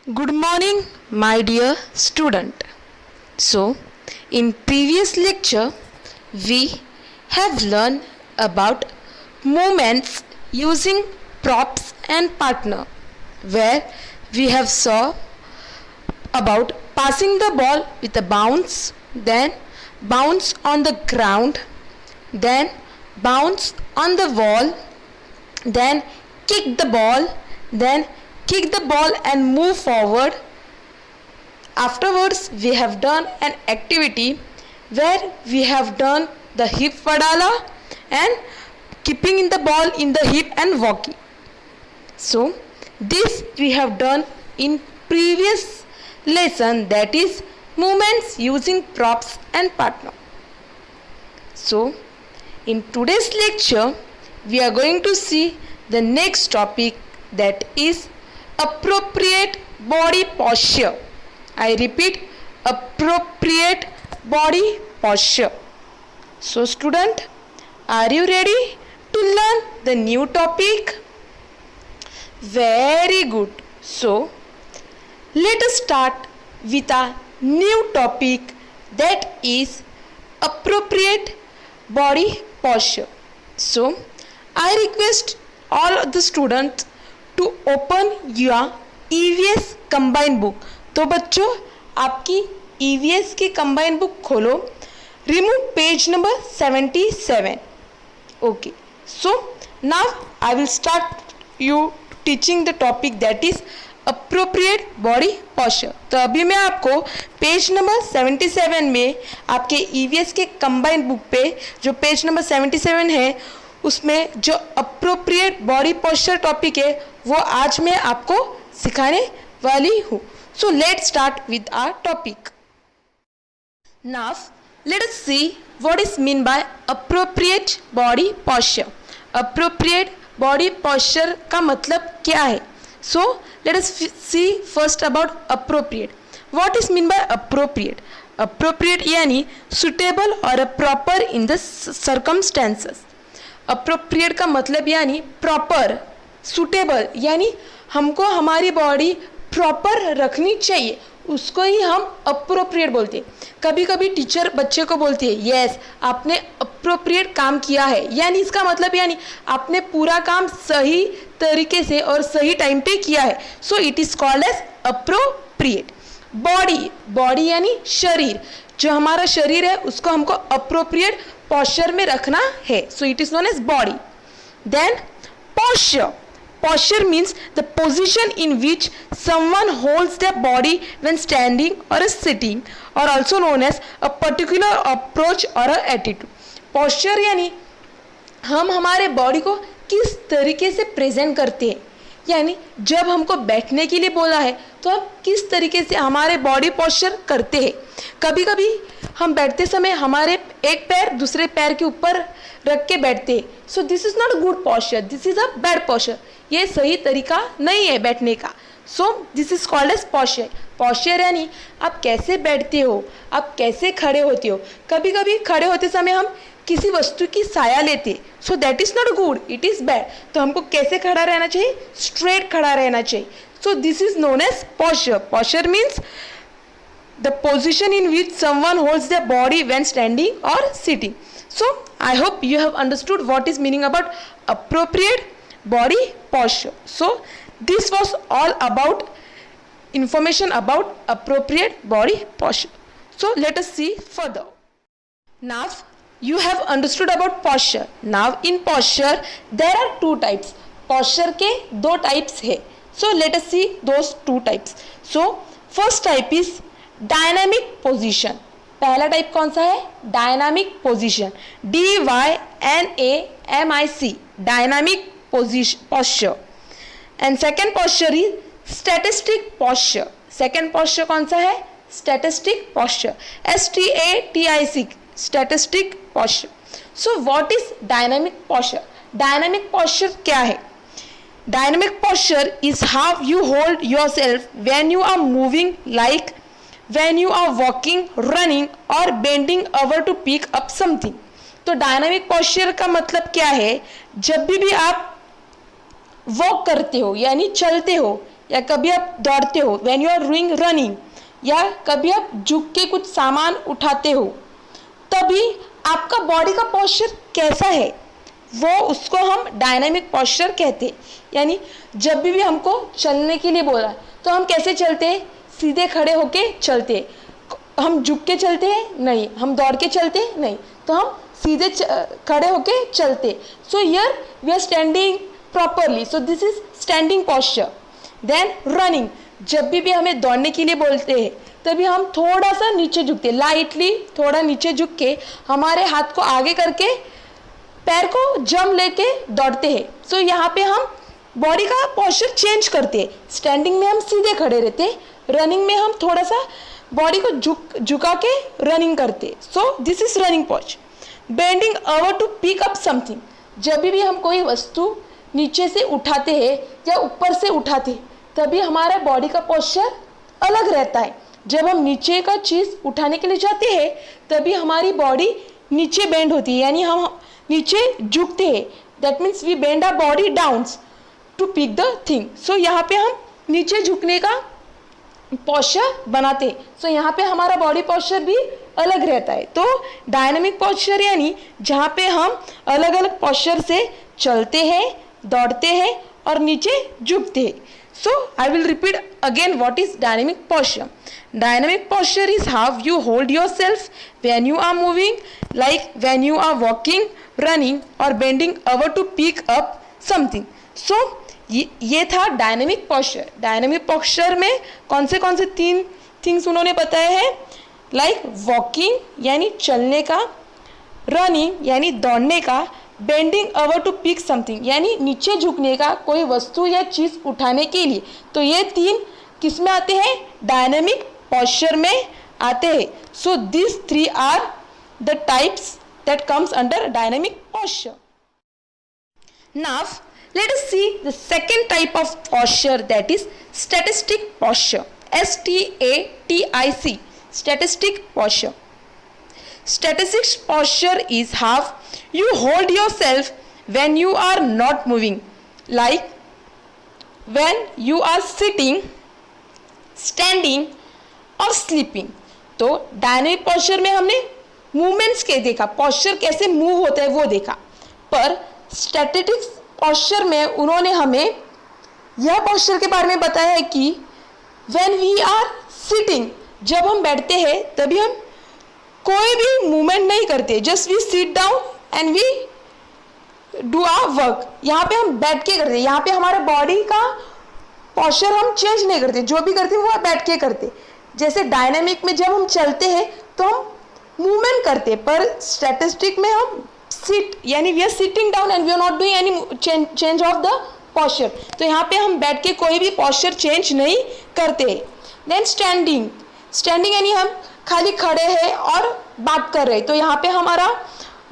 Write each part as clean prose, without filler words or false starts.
Good morning, my dear student. So, in previous lecture, we have learned about movements using props and partner, where we have saw about passing the ball with a bounce, then bounce on the ground, then bounce on the wall, then kick the ball, then kick the ball and move forward. Afterwards, we have done an activity where we have done the hip padala and keeping in the ball in the hip and walking. So, this we have done in previous lesson, that is movements using props and partner. So, in today's lecture, we are going to see the next topic, that is appropriate body posture. I repeat, appropriate body posture. So student, are you ready to learn the new topic? Very good. So let us start with a new topic, that is appropriate body posture. So I request all the students to open your EVS combined book. तो बच्चों, आपकी EVS की combined book खोलो. Remove page number 77. Okay. So now I will start you teaching the topic, that is appropriate body posture. तो अभी मैं आपको page number 77 में आपके EVS के combined book पे जो पेज नंबर 77 है, उसमें जो अप्रोप्रिएट बॉडी पोस्चर टॉपिक है वो आज मैं आपको सिखाने वाली हूँ. So let's start with our topic. Now let us see what is mean by appropriate body posture. Appropriate body posture का मतलब क्या है? So let us see first about appropriate. What is mean by appropriate? Appropriate यानी suitable और proper in the circumstances. Appropriate का मतलब यानी proper, suitable यानी हमको हमारी बॉडी प्रॉपर रखनी चाहिए, उसको ही हम अप्रोप्रिएट बोलते हैं. कभी कभी टीचर बच्चे को बोलती है, यस आपने अप्रोप्रिएट काम किया है, यानी इसका मतलब यानी आपने पूरा काम सही तरीके से और सही टाइम पे किया है. So it is called age appropriate. Body, body यानी शरीर, जो हमारा शरीर है उसको हमको अप्रोप्रिएट posture में रखना है. So it is known as body. Then posture. Posture means the position in which someone holds their body when standing or sitting, or also known as a particular approach or a attitude. Posture यानी हम हमारे body को किस तरीके से present करते हैं, यानी जब हमको बैठने के लिए बोला है तो हम किस तरीके से हमारे बॉडी पोस्चर करते हैं. कभी कभी हम बैठते समय हमारे एक पैर दूसरे पैर के ऊपर रख के बैठते हैं. So this is not good posture, this is a bad posture. ये सही तरीका नहीं है बैठने का. So this is called as posture. Posture यानी आप कैसे बैठते हो, आप कैसे खड़े होते हो. कभी कभी खड़े होते समय हम किसी वस्तु की साया लेते, so that is not good, it is bad. तो हमको कैसे खड़ा रहना चाहिए? स्ट्रेट खड़ा रहना चाहिए. So this is known as posture. Posture means the position in which someone holds their body when standing or sitting. So I hope you have understood what is meaning about appropriate body posture. So this was all about information about appropriate body posture. So let us see further. Now you have understood about posture. Now in posture there are two types. Posture के दो types है. So let us see those two types. So first type is dynamic position. पहला type कौन सा है? Dynamic position. DYNAMIC, dynamic posture. And second posture is statistic posture. Second posture कौन सा है? Statistic posture. STATIC, statistic posture. So what is dynamic posture? Dynamic posture क्या है? Dynamic posture is how you hold yourself when you are moving, like when you are walking, running or bending over to pick up something. तो dynamic posture का मतलब क्या है? जब भी आप वॉक करते हो यानी चलते हो या कभी आप दौड़ते हो, when you are doing running, या कभी आप झुक के कुछ सामान उठाते हो, तभी आपका बॉडी का पोस्चर कैसा है, वो उसको हम डायनामिक पोस्चर कहते हैं। यानी जब भी हमको चलने के लिए बोला तो हम कैसे चलते हैं, सीधे खड़े होके चलते हैं, हम झुक के चलते हैं नहीं, हम दौड़ के चलते हैं नहीं, तो हम सीधे खड़े होके चलते। So here we are standing properly, so this is standing posture. Then running, जब भी हमें दौड़ने के लिए बोलते हैं तभी हम थोड़ा सा नीचे झुकते, लाइटली थोड़ा नीचे झुक के हमारे हाथ को आगे करके पैर को जम लेके दौड़ते हैं। सो यहाँ पे हम बॉडी का पोस्चर चेंज करते हैं। स्टैंडिंग में हम सीधे खड़े रहते, रनिंग में हम थोड़ा सा बॉडी को झुका के रनिंग करते। So this is running posture. Bending over to pick up something, जब भी हम कोई वस्तु नीचे से उठाते हैं या ऊपर से उठाते तभी हमारा बॉडी का पोस्चर अलग रहता है। जब हम नीचे का चीज़ उठाने के लिए जाते हैं तभी हमारी बॉडी नीचे बेंड होती है, यानी हम नीचे झुकते हैं। That means we bend our body down to pick the thing. So यहाँ पे हम नीचे झुकने का पोस्चर बनाते हैं। सो यहाँ पे हमारा बॉडी पोस्चर भी अलग रहता है। तो डायनामिक पोस्चर यानी जहाँ पे हम अलग अलग पोस्चर से चलते हैं, दौड़ते हैं और नीचे झुकते हैं। So I will repeat again what is dynamic posture. Dynamic posture is how you hold yourself when you are moving, like when you are walking, running or bending over to pick up something. So ये था dynamic posture. Dynamic posture में कौन से 3 things उन्होंने बताए हैं, like walking यानी चलने का, रनिंग यानी दौड़ने का, bending over to pick something यानी नीचे झुकने का कोई वस्तु या चीज़ उठाने के लिए। तो ये 3 किस में आते हैं, डायनेमिक पोस्चर में आते हैं। So this 3 are the types that comes under dynamic posture. Now let us see the second type of posture, that is static posture. STATIC, static posture. Static posture is how you hold yourself when you are not moving, like when you are sitting, standing or sleeping. तो dynamic posture में हमने movements के देखा, posture कैसे move होता है वो देखा, पर स्टैटिक पोस्चर में उन्होंने हमें यह पोस्चर के बारे में बताया है कि व्हेन वी आर सिटिंग, जब हम बैठते हैं तभी हम कोई भी मूवमेंट नहीं करते, just we sit down and we do our work. यहाँ पे हम बैठ के करते, यहाँ पे हमारे बॉडी का पोस्चर हम चेंज नहीं करते, जो भी करते हैं वो बैठ के करते। जैसे डायनामिक में जब हम चलते हैं तो हम मूवमेंट करते, पर स्टैटिस्टिक में हम सिट यानी we are sitting down and we are not doing any change of the posture. तो यहाँ पे हम बैठ के कोई भी पोस्चर चेंज नहीं करते। देन स्टैंडिंग, स्टैंडिंग यानी हम खाली खड़े हैं और बात कर रहे हैं, तो यहाँ पे हमारा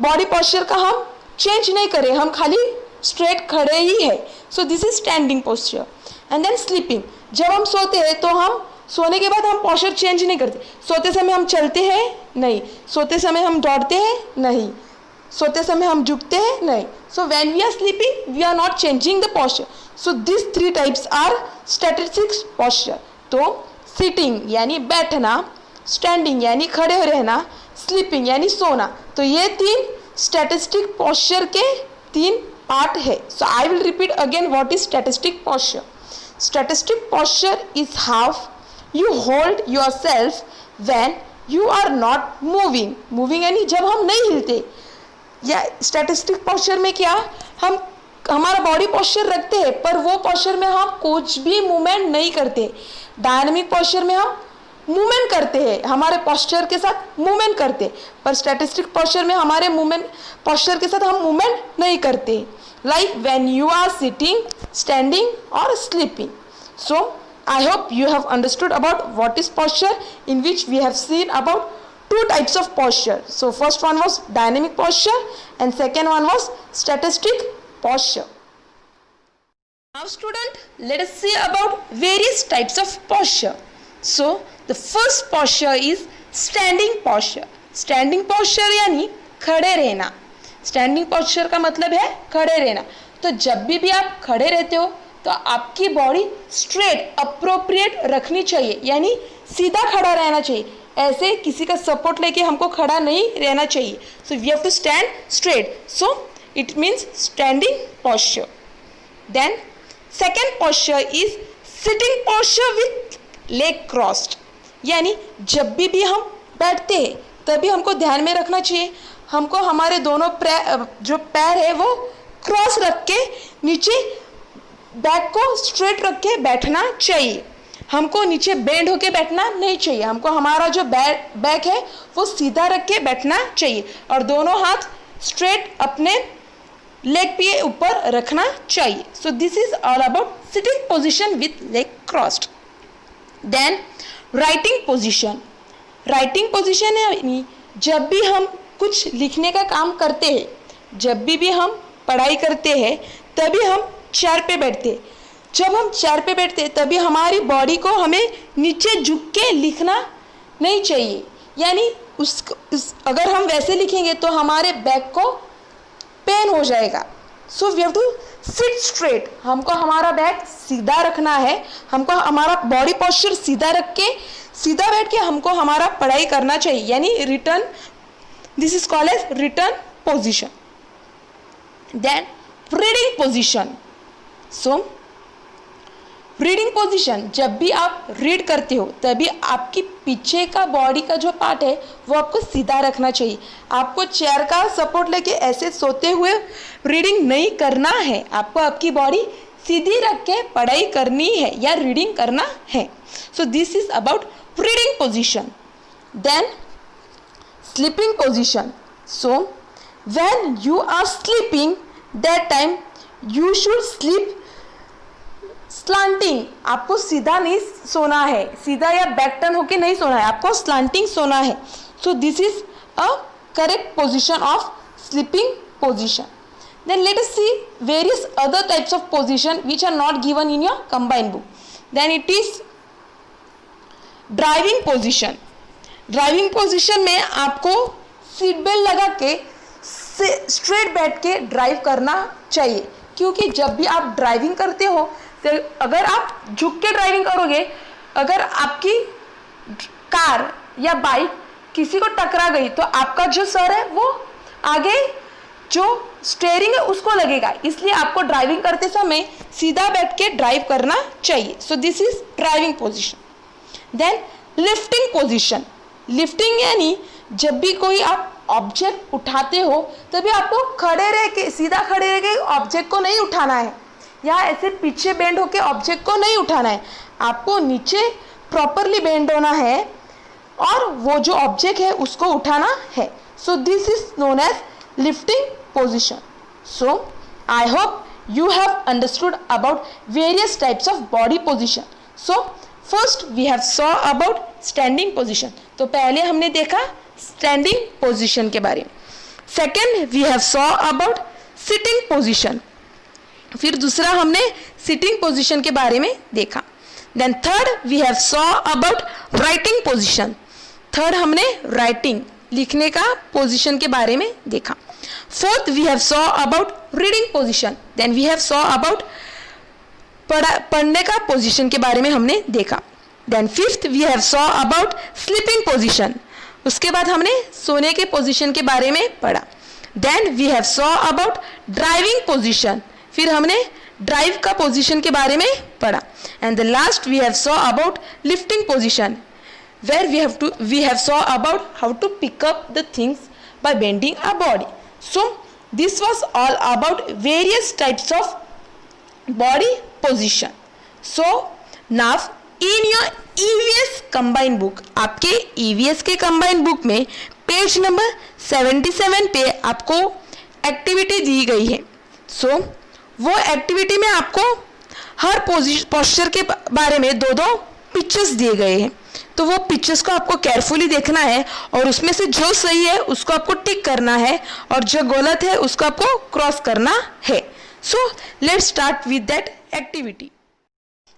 बॉडी पोस्चर का हम चेंज नहीं कर रहे, हम खाली स्ट्रेट खड़े ही है। So this is standing posture. And then sleeping, जब हम सोते हैं तो हम सोने के बाद हम पोस्चर चेंज नहीं करते। सोते समय हम चलते हैं नहीं, सोते समय हम दौड़ते हैं नहीं, सोते समय हम झुकते हैं नहीं। So when we are sleeping we are not changing the posture. So this 3 types are static posture. तो सिटिंग यानी बैठना, स्टैंडिंग यानी खड़े रहना, स्लीपिंग यानी सोना। तो ये 3 स्टैटिक पोस्चर के 3 पार्ट है। So I will repeat again what is static posture. Static posture is how you hold yourself when you are not moving. Moving यानी जब हम नहीं हिलते, या स्टैटिस्टिक पोस्चर में क्या हम हमारा बॉडी पोस्चर रखते हैं पर वो पोस्चर में हम कुछ भी मूवमेंट नहीं करते। डायनामिक पोस्चर में हम मूवमेंट करते हैं, हमारे पोस्चर के साथ मूवमेंट करते, पर स्टैटिस्टिक पोस्चर में हमारे मूवमेंट पोस्चर के साथ हम मूवमेंट नहीं करते, like when you are sitting, standing और sleeping. So I hope you have understood about what is posture, in which we have seen about 2 types of posture. So first one was dynamic posture and second one was static posture. Now student, let us see about various types of posture. So the first posture is standing posture. Standing posture यानी खड़े रहना। Standing posture का मतलब है खड़े रहना। तो जब भी आप खड़े रहते हो तो आपकी बॉडी स्ट्रेट अप्रोप्रिएट रखनी चाहिए, यानी सीधा खड़ा रहना चाहिए। ऐसे किसी का सपोर्ट लेके हमको खड़ा नहीं रहना चाहिए। So we have to stand straight, so it means standing posture. Then second posture is sitting posture with leg crossed, यानी जब भी हम बैठते हैं तभी हमको ध्यान में रखना चाहिए, हमको हमारे दोनों जो पैर है वो क्रॉस रख के नीचे बैक को स्ट्रेट रख के बैठना चाहिए। हमको नीचे बेंड होके बैठना नहीं चाहिए, हमको हमारा जो बैक है वो सीधा रख के बैठना चाहिए और दोनों हाथ स्ट्रेट अपने लेग पे ऊपर रखना चाहिए। So this is all about sitting position with leg crossed. Then writing position. Writing position है जब भी हम कुछ लिखने का काम करते हैं, जब भी हम पढ़ाई करते हैं तभी हम चेयर पे बैठते हैं। जब हम चेयर पे बैठते हैं तभी हमारी बॉडी को हमें नीचे झुक के लिखना नहीं चाहिए, यानी अगर हम वैसे लिखेंगे तो हमारे बैक को पेन हो जाएगा। So we have to sit straight, हमको हमारा बैक सीधा रखना है, हमको हमारा बॉडी पोस्चर सीधा रख के सीधा बैठ के हमको हमारा पढ़ाई करना चाहिए, यानी return, this is called as return position. Then reading position. So reading position, जब भी आप रीड करते हो तभी आपकी पीछे का बॉडी का जो पार्ट है वो आपको सीधा रखना चाहिए। आपको चेयर का सपोर्ट लेके ऐसे सोते हुए रीडिंग नहीं करना है, आपको आपकी बॉडी सीधी रख के पढ़ाई करनी है या रीडिंग करना है। So this is about reading position. Then sleeping position. So when you are sleeping that time you should sleep slanting, आपको सीधा नहीं सोना है, सीधा या बैक टर्न होके नहीं सोना है, आपको स्लांटिंग सोना है। So this is a correct position of sleeping position. Then let us see various other types of position which are not given in your combined book. Then it is driving position. Driving position में आपको seat belt लगा के straight बैठ के drive करना चाहिए, क्योंकि जब भी आप ड्राइविंग करते हो तो अगर आप झुक के ड्राइविंग करोगे, अगर आपकी कार या बाइक किसी को टकरा गई तो आपका जो सर है वो आगे जो स्टीयरिंग है उसको लगेगा, इसलिए आपको ड्राइविंग करते समय सीधा बैठ के ड्राइव करना चाहिए। So this is driving position. Then lifting position. Lifting यानी जब भी कोई आप ऑब्जेक्ट उठाते हो तभी आपको खड़े रह के, सीधा खड़े रह के ऑब्जेक्ट को नहीं उठाना है, या ऐसे पीछे बेंड होके ऑब्जेक्ट को नहीं उठाना है, आपको नीचे प्रॉपरली बेंड होना है और वो जो ऑब्जेक्ट है उसको उठाना है। So this is known as lifting position. So I hope you have understood about various types of body position. So first we have saw about standing position. तो पहले हमने देखा standing position के बारे में. Second we have saw about sitting position. फिर दूसरा हमने sitting position के बारे में देखा. Then third we have saw about writing position. Third हमने writing लिखने का position के बारे में देखा. Fourth we have saw about reading position. Then we have saw about पढ़ने का position के बारे में हमने देखा. Then fifth we have saw about sleeping position. उसके बाद हमने सोने के position के बारे में पढ़ा. Then we have saw about driving position. फिर हमने drive का position के बारे में पढ़ा. And the last we have saw about lifting position, where we have saw about how to pick up the things by bending our body. So this was all about various types of body position. So now in your EVS combined book, आपके EVS के combined book में page number 77 पे आपको activity दी गई है. So वो activity में आपको हर पोस्चर के बारे में दो पिक्चर्स दिए गए हैं. तो वो पिक्चर्स को आपको केयरफुली देखना है और उसमें से जो सही है उसको आपको टिक करना है और जो गलत है उसको आपको क्रॉस करना है. So let's start with that activity.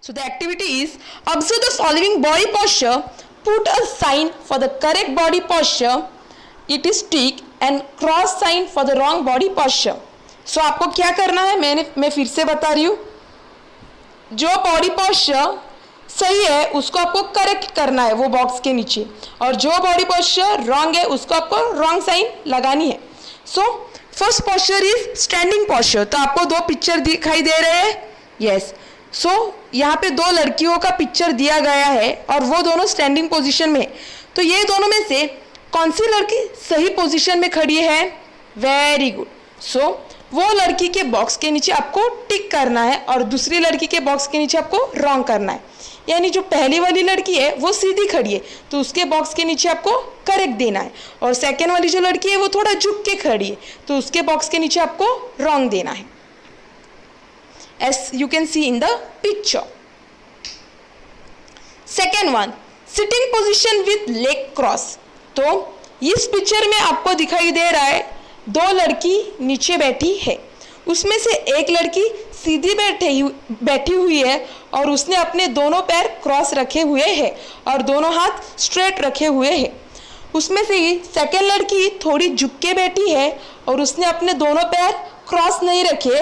So the activity is observe the following body posture, put a sign for the correct body posture, it is tick, and cross sign for the wrong body posture. So आपको क्या करना है, मैं फिर से बता रही हूँ. जो बॉडी पोस्चर सही है उसको आपको करेक्ट करना है वो बॉक्स के नीचे, और जो बॉडी पोस्चर रॉन्ग है उसको आपको रॉन्ग साइन लगानी है। So first posture is standing posture. तो आपको दो पिक्चर दिखाई दे रहे हैं, यस। सो यहाँ पे दो लड़कियों का पिक्चर दिया गया है और वो दोनों स्टैंडिंग पोजीशन में। तो ये दोनों में से कौन सी लड़की सही पोजीशन में खड़ी है? Very good. सो वो लड़की के बॉक्स के नीचे आपको टिक करना है और दूसरी लड़की के बॉक्स के नीचे आपको रॉन्ग करना है। यानी जो पहली वाली लड़की है वो सीधी खड़ी है तो उसके बॉक्स के नीचे आपको करेक्ट देना है, और सेकेंड वाली जो लड़की है वो थोड़ा झुक के खड़ी है तो उसके बॉक्स के नीचे आपको रॉन्ग देना है, S U can see in the picture. Second one, sitting position with leg cross. तो इस पिक्चर में आपको दिखाई दे रहा है दो लड़की नीचे बैठी है, उसमें से एक लड़की सीधी बैठी हुई है और उसने अपने दोनों पैर क्रॉस रखे हुए हैं और दोनों हाथ स्ट्रेट रखे हुए हैं। उसमें से ही सेकेंड लड़की थोड़ी झुक के बैठी है और उसने अपने दोनों पैर क्रॉस नहीं रखे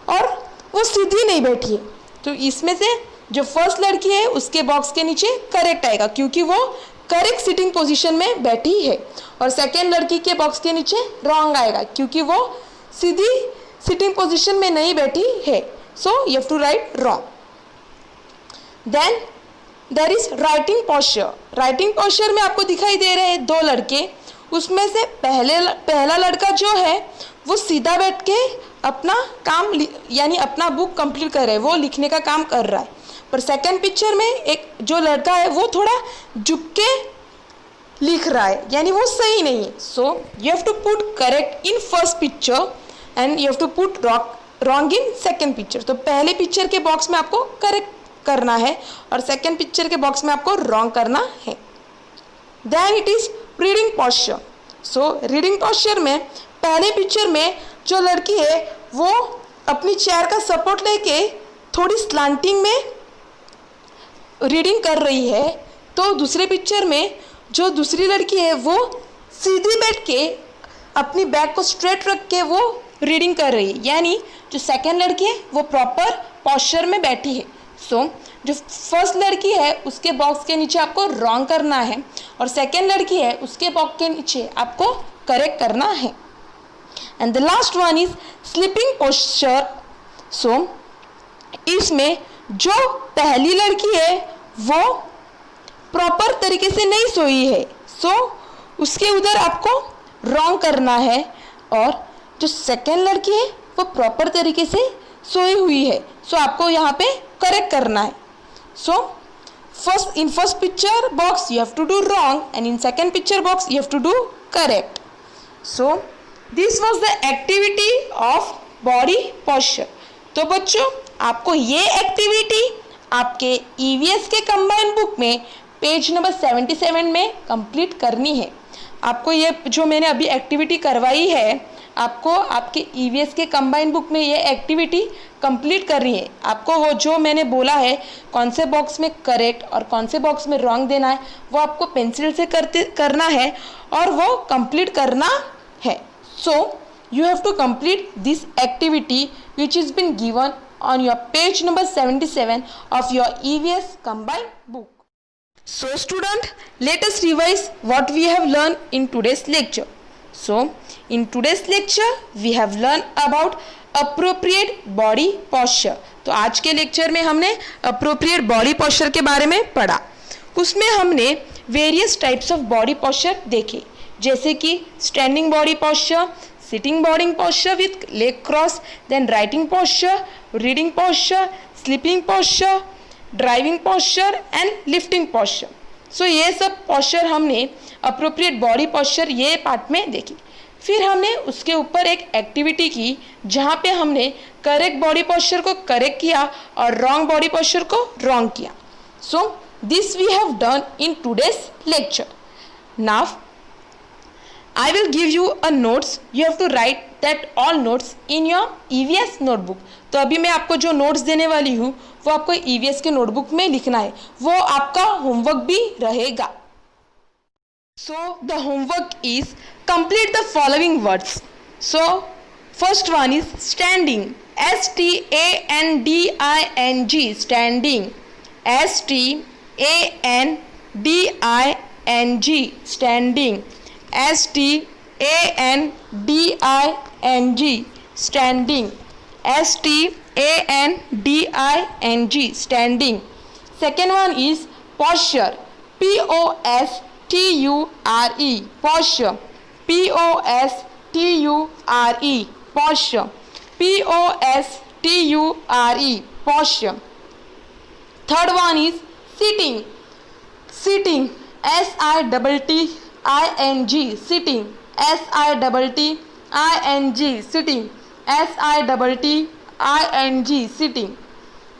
और वो सीधी नहीं बैठी है। तो इसमें से जो फर्स्ट लड़की है उसके बॉक्स के नीचे करेक्ट आएगा क्योंकि वो करेक्ट सिटिंग पोजीशन में बैठी है, और सेकेंड लड़की के बॉक्स के नीचे रॉन्ग आएगा क्योंकि वो सीधी सिटिंग पोजीशन में नहीं बैठी है। So you have to write wrong. Then there is writing posture. Writing posture में आपको दिखाई दे रहे हैं दो लड़के, उसमें से पहला लड़का जो है वो सीधा बैठ के अपना काम यानी अपना बुक कंप्लीट कर रहा है, वो लिखने का काम कर रहा है। पर सेकंड पिक्चर में एक जो लड़का है वो थोड़ा झुक के लिख रहा है यानी वो सही नहीं है। So you have to put correct in first picture and you have to put wrong in second picture. तो पहले पिक्चर के बॉक्स में आपको करेक्ट करना है और सेकंड पिक्चर के बॉक्स में आपको रॉन्ग करना है। Then it is reading posture. So reading posture में पहले पिक्चर में जो लड़की है वो अपनी चेयर का सपोर्ट लेके थोड़ी स्लांटिंग में रीडिंग कर रही है, तो दूसरे पिक्चर में जो दूसरी लड़की है वो सीधी बैठ के अपनी बैक को स्ट्रेट रख के वो रीडिंग कर रही है, यानी जो सेकंड लड़की है वो प्रॉपर पोस्चर में बैठी है। सो जो फर्स्ट लड़की है उसके बॉक्स के नीचे आपको रॉन्ग करना है और सेकंड लड़की है उसके बॉक्स के नीचे आपको करेक्ट करना है। And the last one is sleeping posture. So इसमें जो पहली लड़की है वो प्रॉपर तरीके से नहीं सोई है, सो उसके उधर आपको रॉन्ग करना है, और जो सेकेंड लड़की है वो प्रॉपर तरीके से सोई हुई है, सो आपको यहाँ पे करेक्ट करना है। So first picture box you have to do wrong and in second picture box you have to do correct. So this was the activity of body posture. तो बच्चों आपको ये एक्टिविटी आपके EVS के कंबाइंड बुक में page number 77 में complete करनी है। आपको ये जो मैंने अभी एक्टिविटी करवाई है आपको आपके EVS के कंबाइंड बुक में ये एक्टिविटी कंप्लीट करनी है। आपको वो जो मैंने बोला है कौन से बॉक्स में करेक्ट और कौन से बॉक्स में रॉन्ग देना है वो आपको पेंसिल से करना है और वो कंप्लीट करना है। सो you have to complete this activity which has been given on your page number 77 of your EVS combined book. So student, let us revise what we have learned in today's lecture. So in today's lecture we have learned about appropriate body posture. तो आज के lecture में हमने appropriate body posture के बारे में पढ़ा। उसमें हमने various types of body posture देखे, जैसे कि standing body posture, sitting body posture with leg cross, then writing posture, reading posture, sleeping posture, driving posture and lifting posture. So ये सब posture हमने appropriate body posture ये part में देखी। फिर हमने उसके ऊपर एक एक्टिविटी की जहाँ पे हमने करेक्ट बॉडी पोस्चर को करेक्ट किया और रॉन्ग बॉडी पोस्चर को रॉन्ग किया। So this we have done in today's lecture. Now I will give you a notes. You have to write that all notes in your EVS notebook. तो अभी मैं आपको जो notes देने वाली हूँ वो आपको EVS के नोटबुक में लिखना है, वो आपका होमवर्क भी रहेगा। So the homework is complete the following words. So first one is standing standing, standing, standing, standing, standing, standing. Second one is posture, posture, posture, posture, posture, posture, posture. Third one is sitting, sitting, sitting, sitting, sitting, sitting, sitting.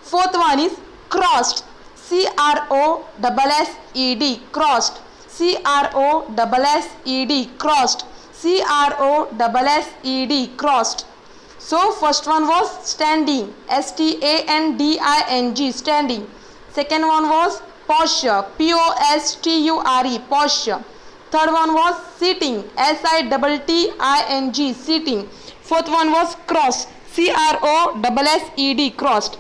Fourth one is crossed, crossed, crossed, crossed, crossed, crossed. So first one was standing, standing, standing. Second one was posture, posture, posture. Third one was sitting, sitting, sitting. Fourth one was cross, crossed, crossed.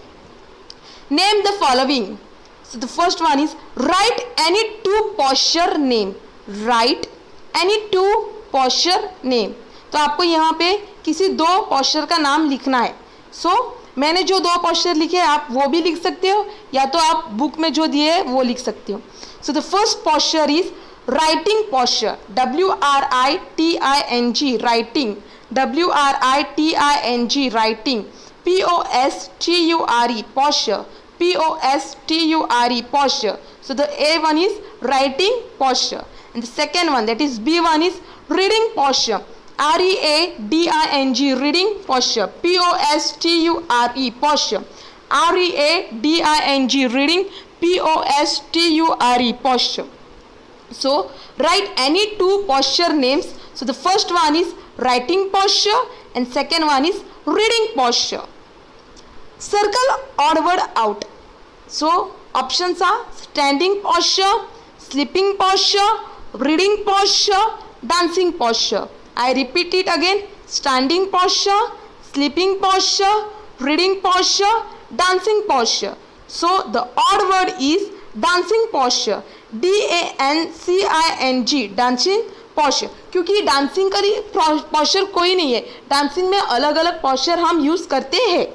Name the following. So the first one is write any two posture name. Write any two posture name. तो आपको यहाँ पे किसी दो posture का नाम लिखना है. मैंने जो दो पोस्चर लिखे आप वो भी लिख सकते हो या तो आप बुक में जो दिए है वो लिख सकते हो. So the first posture is writing posture, WRITING, writing, WRITING, writing, POSTURE, posture, POSTURE, posture. So the A one is writing posture and the second one, that is B one, is reading posture, READING, reading posture, POSTURE, posture, READING, reading, POSTURE, posture. So write any two posture names. So the first one is writing posture and second one is reading posture. Circle odd word out. So options are standing posture, sleeping posture, reading posture, dancing posture. I repeat it again: standing posture, sleeping posture, reading posture, dancing posture. So the odd word is dancing posture, DANCING, dancing posture. क्योंकि dancing का posture कोई नहीं है, dancing में अलग अलग posture हम use करते हैं.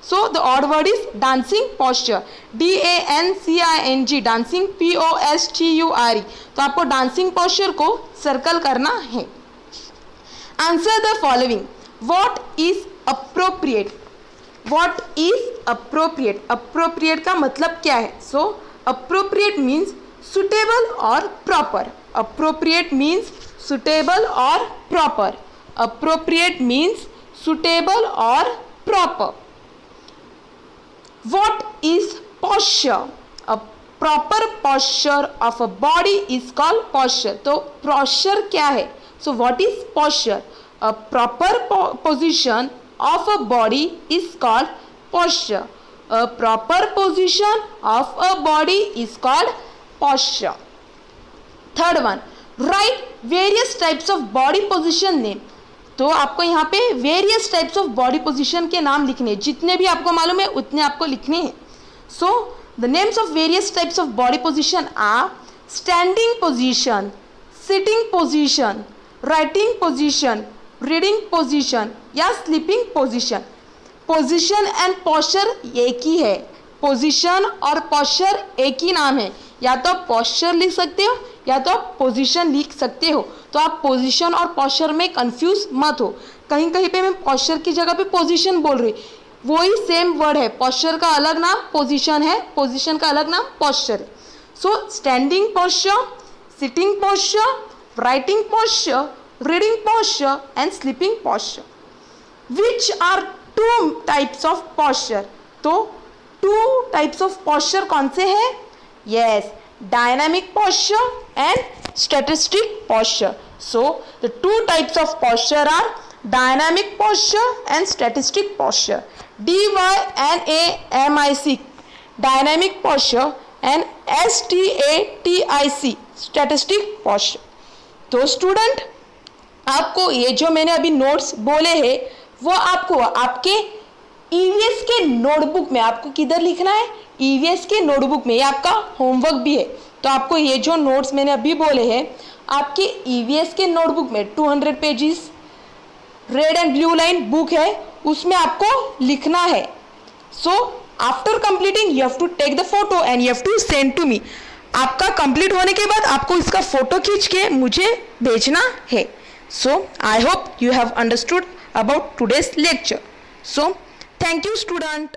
So the odd word is dancing posture, DANCING, dancing, POSTURE. तो आपको डांसिंग पोस्चर को सर्कल करना है. Answer the following. What is appropriate? What is appropriate? Appropriate का मतलब क्या है? सो अप्रोप्रिएट मीन्स सुटेबल और proper. Appropriate means suitable or proper. Appropriate means suitable or proper. What is posture? A proper posture of a body is called posture. तो posture क्या है? So what is posture? A proper position of a body is called posture. A proper position of a body is called posture. Third one, write various types of body position name. तो आपको यहाँ पे various types of body position के नाम लिखने हैं, जितने भी आपको मालूम है उतने आपको लिखने हैं. So the names of various types of body position are standing position, sitting position, writing position, reading position या sleeping position. Position and posture एक ही है. Position और posture एक ही नाम है. या तो आप posture लिख सकते हो या तो आप पोजीशन लिख सकते हो. तो आप पोजीशन और पोस्चर में कंफ्यूज मत हो. कहीं कहीं पे मैं पोस्चर की जगह पे पोजीशन बोल रही, वही सेम वर्ड है. पोस्चर का अलग नाम पोजीशन है, पोजीशन का अलग नाम पोस्चर है. So standing posture, sitting posture, writing posture, reading posture and sleeping posture. Which are two types of posture? तो टू टाइप्स ऑफ पोस्चर कौन से है? Yes, dynamic posture and static posture. So the two types of posture are dynamic posture and static posture. DYNAMIC, dynamic posture, and STATIC, static posture. तो student, आपको ये जो मैंने अभी नोट्स बोले हैं वो आपको आपके ईवीएस के नोटबुक में आपको किधर लिखना है, ईवीएस के नोटबुक में। ये आपका होमवर्क भी है, तो आपको ये जो नोट्स मैंने अभी बोले हैं आपके ईवीएस के नोटबुक में 200 pages red and blue line book है, उसमें आपको लिखना है। So after completing you have to take the photo and you have to send to me. आपका कंप्लीट होने के बाद आपको इसका फोटो खींच के मुझे भेजना है। So I hope you have understood about today's lecture. So thank you student.